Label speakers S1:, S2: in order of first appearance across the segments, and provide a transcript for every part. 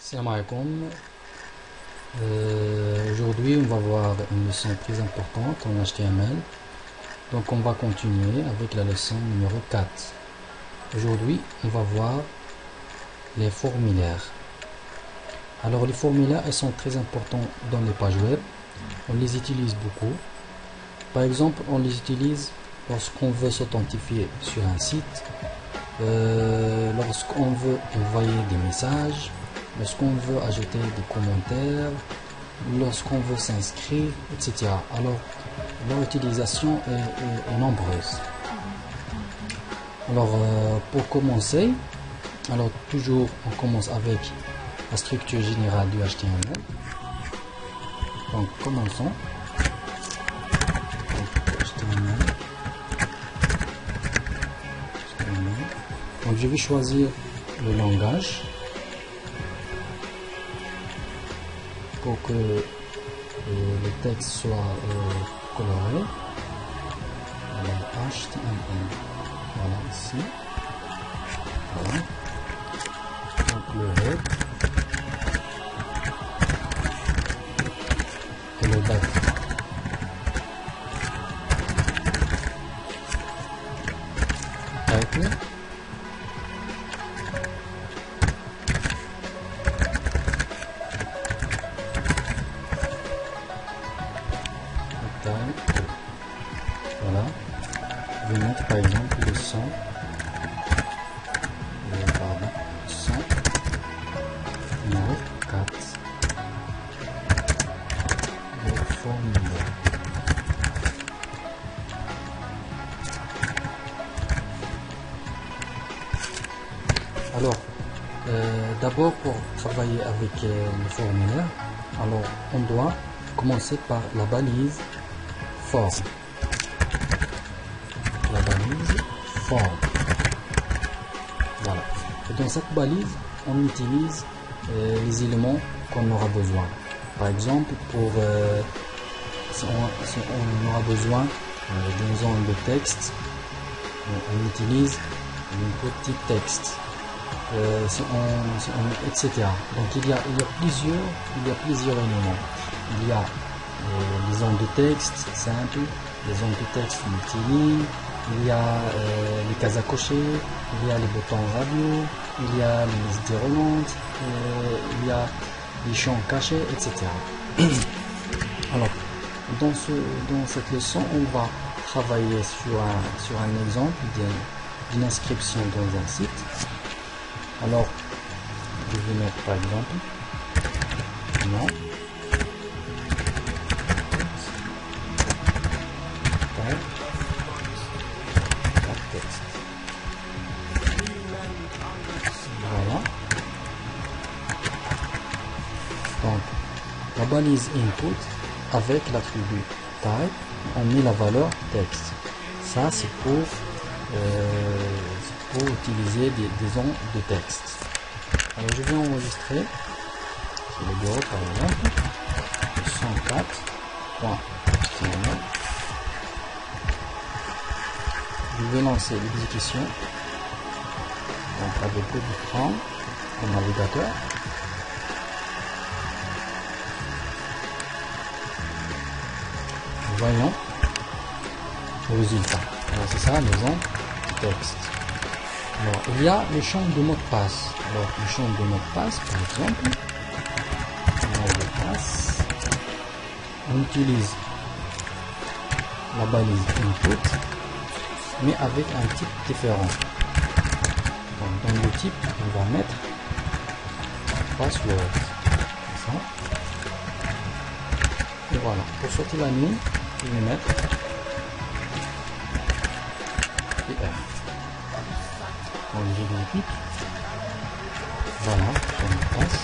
S1: Salam alaikum. Aujourd'hui, on va voir une leçon très importante en HTML. Donc, on va continuer avec la leçon numéro 4. Aujourd'hui, on va voir les formulaires. Alors, les formulaires, elles sont très importants dans les pages web. On les utilise beaucoup. Par exemple, on les utilise lorsqu'on veut s'authentifier sur un site, lorsqu'on veut envoyer des messages, lorsqu'on veut ajouter des commentaires, lorsqu'on veut s'inscrire, etc. Alors, leur utilisation est nombreuse. Alors, pour commencer, alors toujours on commence avec la structure générale du HTML. Donc, commençons. Donc, je vais choisir le langage pour que le texte soit coloré. Alors, HTML. Voilà, ici. Voilà. Donc, le head et le back. Title. Voilà, je vais mettre par exemple le 100, pardon, 100, numéro 4, le formulaire. Alors, d'abord pour travailler avec le formulaire, alors on doit commencer par la balise forme. La balise forme. Voilà. Et dans cette balise, on utilise les éléments qu'on aura besoin. Par exemple, pour si on aura besoin d'une zone de texte, on utilise une petite texte. Etc. Donc il y a plusieurs éléments. Il y a les zones de texte simples, les zones de texte multilignes, il y a les cases à cocher, il y a les boutons radiaux, il y a les listes déroulantes, il y a les champs cachés, etc. Alors, dans cette leçon, on va travailler sur un exemple d'une inscription dans un site. Alors, je vais mettre par exemple non. Voilà. Donc, la balise input avec l'attribut type, on met la valeur texte. Ça, c'est pour utiliser des zones de texte. Alors, je vais enregistrer sur le bureau par exemple 104.html. Je vais lancer l'exécution. Donc avec le bouton au navigateur. Voyons le résultat. Alors c'est ça, les zones de texte. Alors il y a le champ de mot de passe. Alors le champ de mot de passe, par exemple, mot de passe, on utilise la balise input, mais avec un type différent. Donc, dans le type, on va mettre password. Ça. Et voilà. Pour sortir la ligne, je vais mettre PR. Donc, j'exécute. Voilà. On passe.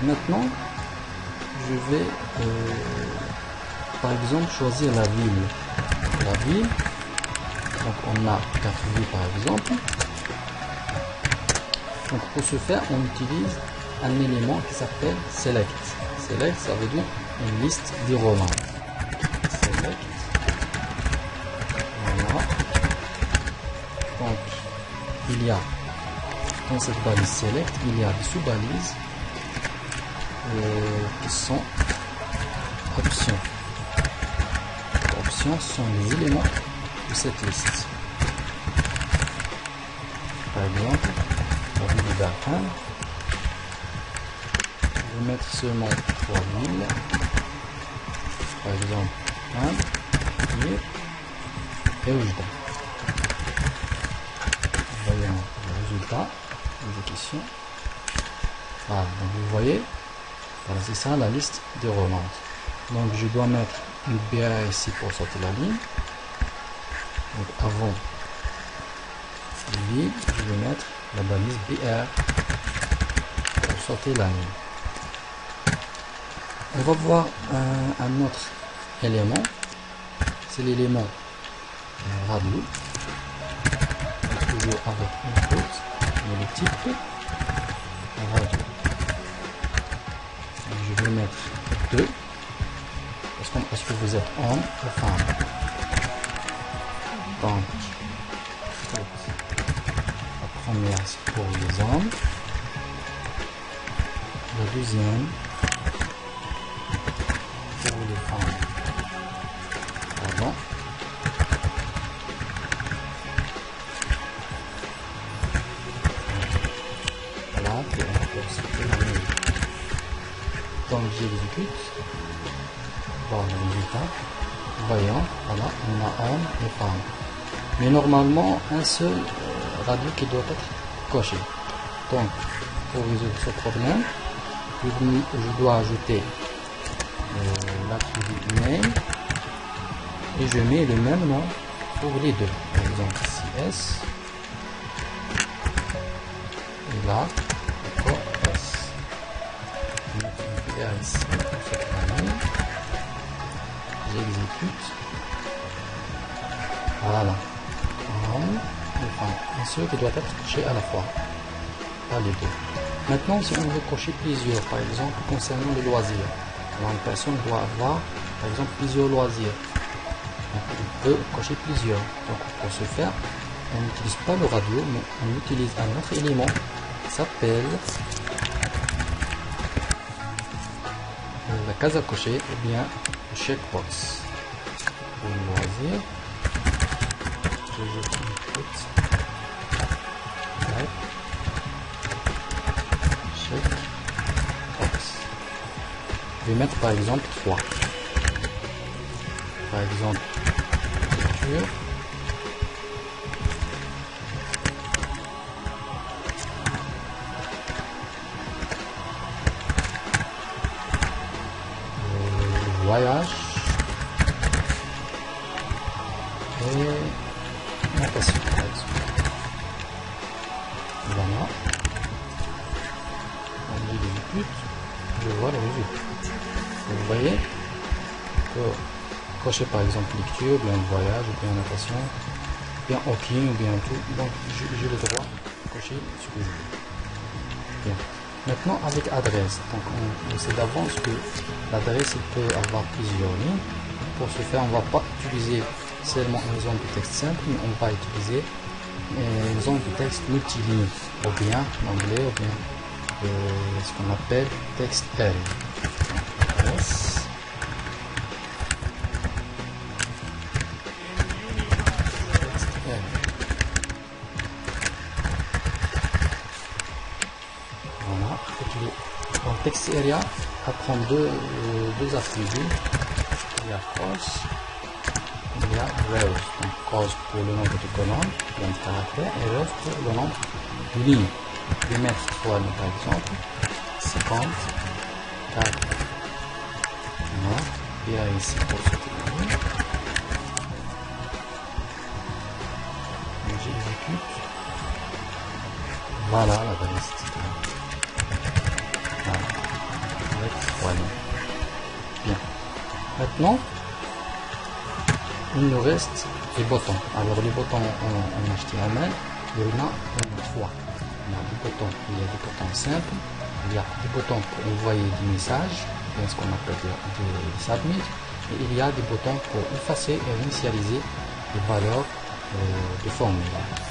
S1: Maintenant, je vais par exemple choisir la ville. La ville, donc on a 4 villes par exemple. Donc pour ce faire, on utilise un élément qui s'appelle select. Select, ça veut dire une liste d'irrelevants. Select. Voilà. Donc il il y a dans cette balise select, il y a des sous-balises qui sont options. Les options sont les éléments de cette liste. Par exemple, pour l'univers 1, je vais mettre seulement 3000. Par exemple, 1, 1000 et résultat. Voyons le résultat d'exécution. Voilà, donc vous voyez, voilà, c'est ça la liste de relances. Donc je dois mettre une BR ici pour sortir la ligne. Donc avant le vide, je vais mettre la balise BR pour sortir la ligne. On va voir un autre élément, c'est l'élément radio, toujours avec input, mais le type radio. Donc, je vais mettre 2, parce que vous êtes homme ou femme. Donc, la première c'est pour les hommes, la deuxième pour les femmes. Pardon. Voilà, donc j'exécute, voir le résultat. Voyons, voilà, on a homme et femme. Mais normalement, un seul radio qui doit être coché. Donc, pour résoudre ce problème, je dois ajouter l'attribut name et je mets le même nom pour les deux. Par exemple, ici S et là, encore S. Je mets une PR ici pour cette famille. J'exécute. Voilà. Un seul qui doit être coché à la fois, pas les deux. Maintenant, si on veut cocher plusieurs, par exemple concernant les loisirs, alors une personne doit avoir par exemple plusieurs loisirs, donc on peut cocher plusieurs. Donc pour ce faire, on n'utilise pas le radio, mais on utilise un autre élément qui s'appelle la case à cocher ou bien le checkbox. Pour le loisir, je vais mettre par exemple 3. Par exemple, lecture. Voyage. Et natation par exemple. Voilà. On exécute, je vois le résultat. Vous voyez que cocher par exemple lecture, bien voyage, ou bien natation, bien hockey, ou bien tout. Donc j'ai le droit de cocher ce que je veux. Bien. Maintenant avec adresse, donc on sait d'avance que l'adresse peut avoir plusieurs lignes. Pour ce faire, on ne va pas utiliser seulement une zone de texte simple, mais on va utiliser une zone de texte multiligne, ou bien en anglais, ou bien ce qu'on appelle texte L. Voilà. Donc text area apprend deux attributs. Il y a cross, il y a rows. Donc cross pour le nombre de colonnes, donc caractère, et rows pour le nombre de lignes. Je vais mettre 3 lignes par exemple, 50 caractères. Voilà. Et ici pour cette ligne. J'exécute. Voilà la balise. Voilà. Avec 3 lignes. Bien. Maintenant, il nous reste les boutons. Alors les boutons en HTML, il y en a 3. Il y a des boutons, il y a des boutons simples, il y a des boutons pour envoyer des messages, ce qu'on appelle des submit, et il y a des boutons pour effacer et initialiser les valeurs de formule.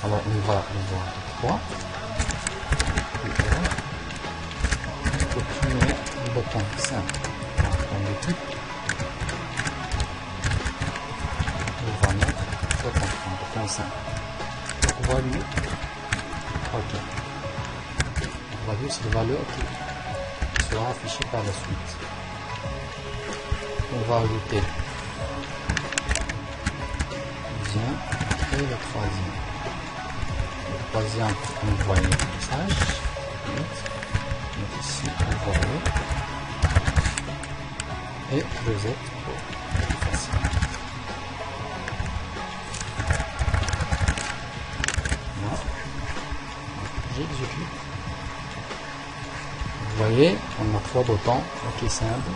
S1: Alors on va le voir de 3. Opprimer le bouton simple dans l'équipe. On va mettre le bouton simple. Value. Ok. Value, c'est la valeur qui sera affichée par la suite. On va ajouter le deuxième et le troisième. Le troisième, on voit le message. Ici, on voit et le Z pour plus facile. Voilà. J'exécute. Vous voyez, on a 3 boutons, ok simple.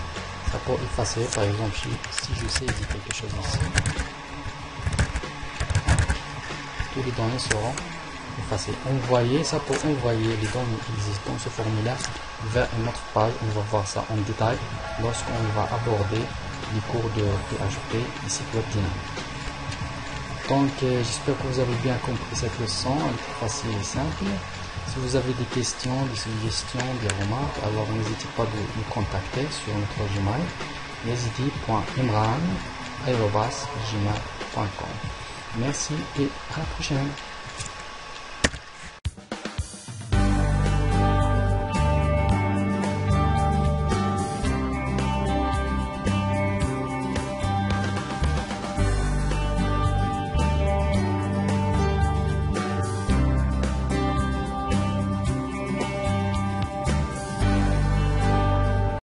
S1: Ça peut effacer, par exemple, si je saisis quelque chose ici, tous les données seront effacées. Envoyer, ça peut envoyer les données existantes, ce formulaire, vers une autre page. On va voir ça en détail lorsqu'on va aborder les cours de PHP et site web dynamique. Donc, j'espère que vous avez bien compris cette leçon, elle est facile et simple. Si vous avez des questions, des suggestions, des remarques, alors n'hésitez pas de nous contacter sur notre Gmail, yazidi.imran@gmail.com. Merci et à la prochaine.